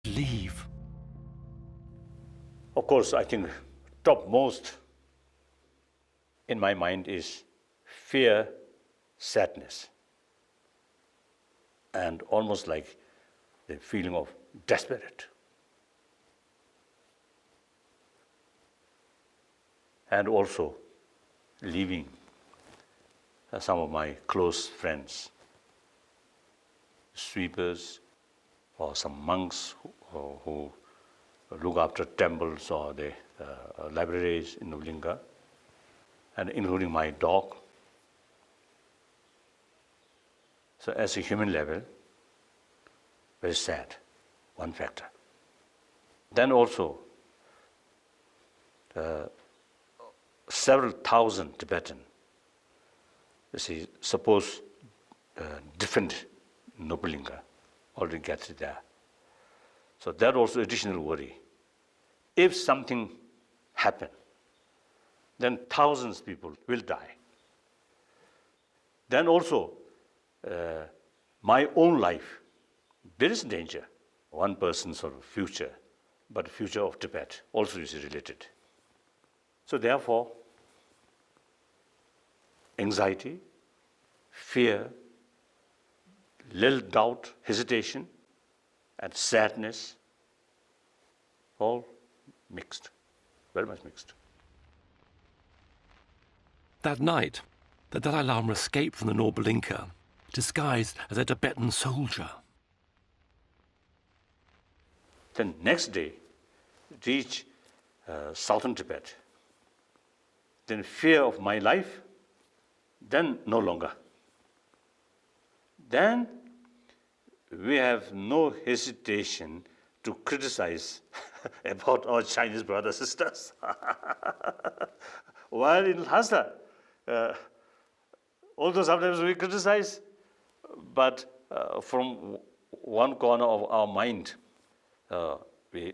leave. Of course, I think topmost in my mind is fear, sadness, and almost like the feeling of desperate. And also leaving some of my close friends, sweepers, or some monks who look after temples or the libraries in Nobulinga, and including my dog. So as a human level, very sad, one factor. Then also, several thousand Tibetan, you see, suppose different Nobulinga already gets there. So that also additional worry. If something happen, then thousands of people will die. Then also, my own life, there is danger. One person's sort of future, but future of Tibet also is related. So therefore, anxiety, fear, little doubt, hesitation, and sadness, all mixed, very much mixed. That night, the Dalai Lama escaped from the Nobulinka, disguised as a Tibetan soldier. Then next day, reach southern Tibet. Then fear of my life, then no longer. Then we have no hesitation to criticize about our Chinese brothers and sisters. While in Lhasa, although sometimes we criticize, but from one corner of our mind, we,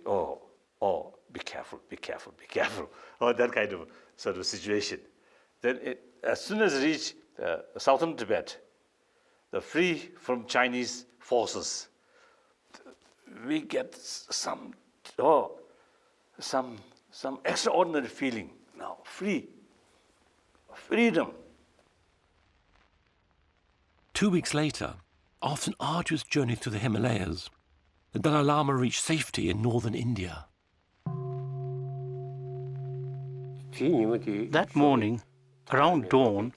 be careful, be careful, be careful, or that kind of sort of situation. Then as soon as we reach southern Tibet, the free from Chinese forces, we get some extraordinary feeling now, freedom. 2 weeks later, after an arduous journey through the Himalayas, the Dalai Lama reached safety in northern India. That morning, around dawn,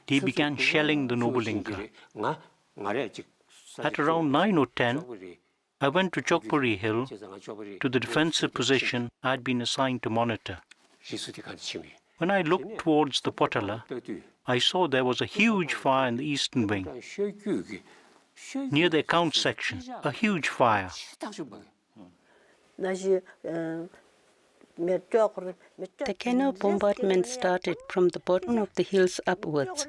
they began shelling the Nobulinka. At around 9 or 10, I went to Chokpuri Hill, to the defensive position I had been assigned to monitor. When I looked towards the Potala, I saw there was a huge fire in the eastern wing. Near the account section, a huge fire. The canal bombardment started from the bottom of the hills upwards.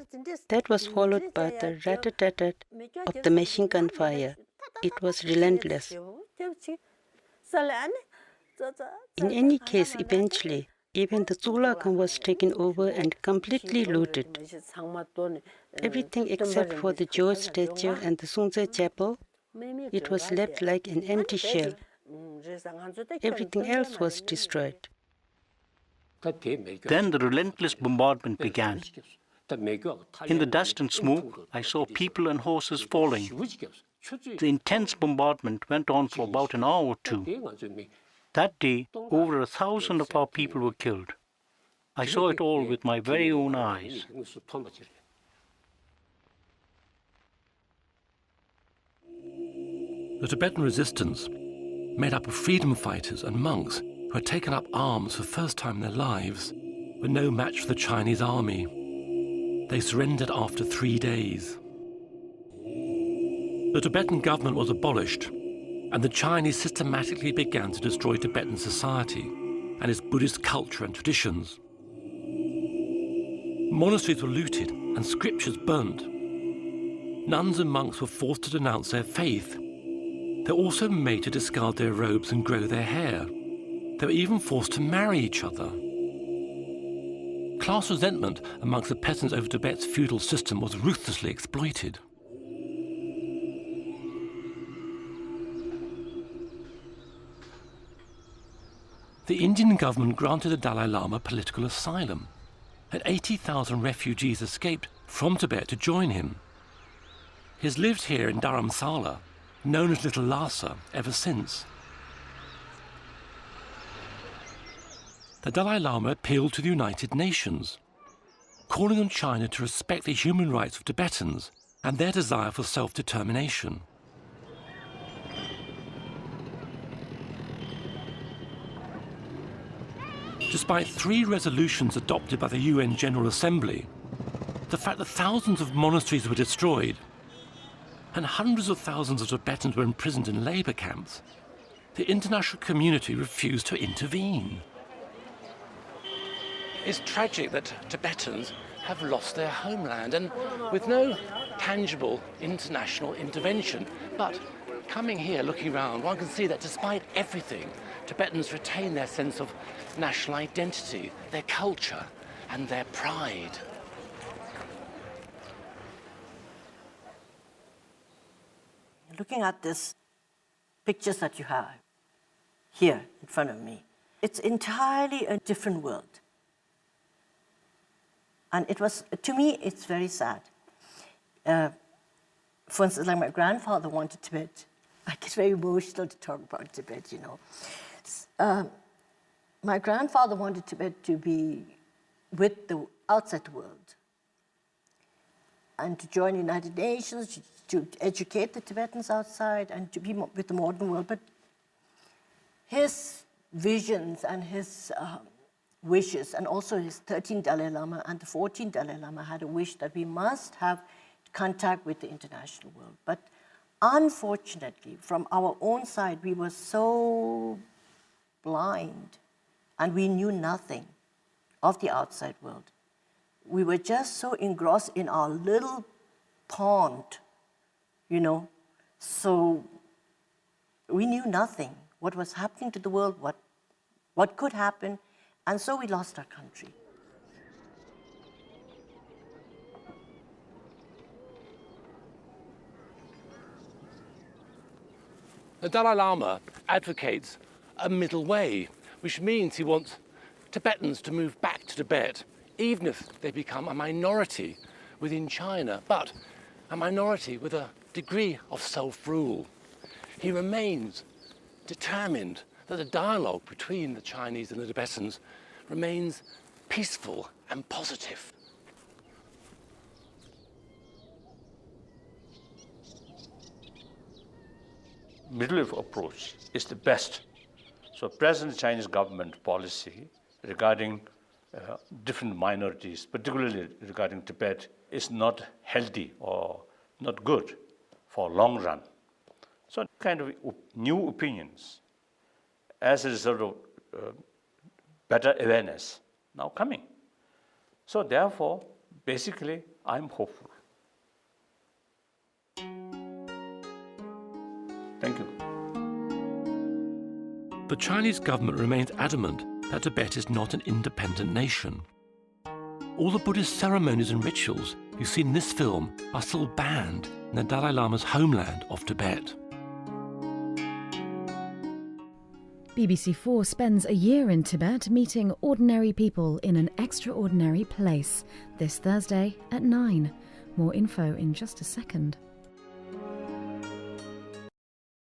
That was followed by the rat-a-tat-tat of the machine gun fire. It was relentless. In any case, eventually, even the Zulakan was taken over and completely looted. Everything except for the George statue and the Sungze chapel, it was left like an empty shell. Everything else was destroyed. Then the relentless bombardment began. In the dust and smoke, I saw people and horses falling. The intense bombardment went on for about an hour or two. That day, over 1,000 of our people were killed. I saw it all with my very own eyes. The Tibetan resistance, made up of freedom fighters and monks who had taken up arms for the first time in their lives, were no match for the Chinese army. They surrendered after 3 days. The Tibetan government was abolished, and the Chinese systematically began to destroy Tibetan society and its Buddhist culture and traditions. Monasteries were looted and scriptures burnt. Nuns and monks were forced to denounce their faith. They were also made to discard their robes and grow their hair. They were even forced to marry each other. Class resentment amongst the peasants over Tibet's feudal system was ruthlessly exploited. the Indian government granted the Dalai Lama political asylum, and 80,000 refugees escaped from Tibet to join him. He has lived here in Dharamsala, known as Little Lhasa, ever since. The Dalai Lama appealed to the United Nations, calling on China to respect the human rights of Tibetans and their desire for self-determination. Despite 3 resolutions adopted by the UN General Assembly, the fact that thousands of monasteries were destroyed and hundreds of thousands of Tibetans were imprisoned in labour camps, the international community refused to intervene. It's tragic that Tibetans have lost their homeland, and with no tangible international intervention. But coming here, looking around, one can see that despite everything, Tibetans retain their sense of national identity, their culture, and their pride. Looking at these pictures that you have here in front of me, it's entirely a different world. And it was, to me, it's very sad. For instance, like my grandfather wanted Tibet. I get very emotional to talk about Tibet, you know. My grandfather wanted Tibet to be with the outside world and to join the United Nations, to educate the Tibetans outside and to be with the modern world. But his visions and his wishes, and also his 13th Dalai Lama and the 14th Dalai Lama had a wish that we must have contact with the international world. But unfortunately, from our own side, we were so blind and we knew nothing of the outside world. We were just so engrossed in our little pond, you know, so we knew nothing, what was happening to the world, what could happen, and so we lost our country. The Dalai Lama advocates a middle way, which means he wants Tibetans to move back to Tibet, even if they become a minority within China, but a minority with a degree of self-rule. He remains determined that the dialogue between the Chinese and the Tibetans remains peaceful and positive. Middle approach is the best. So present Chinese government policy regarding different minorities, particularly regarding Tibet, is not healthy or not good for long run. So kind of new opinions as a result of better awareness now coming. So therefore, basically, I'm hopeful. Thank you. The Chinese government remains adamant that Tibet is not an independent nation. All the Buddhist ceremonies and rituals you see in this film are still banned in the Dalai Lama's homeland of Tibet. BBC4 spends a year in Tibet meeting ordinary people in an extraordinary place this Thursday at 9. More info in just a second.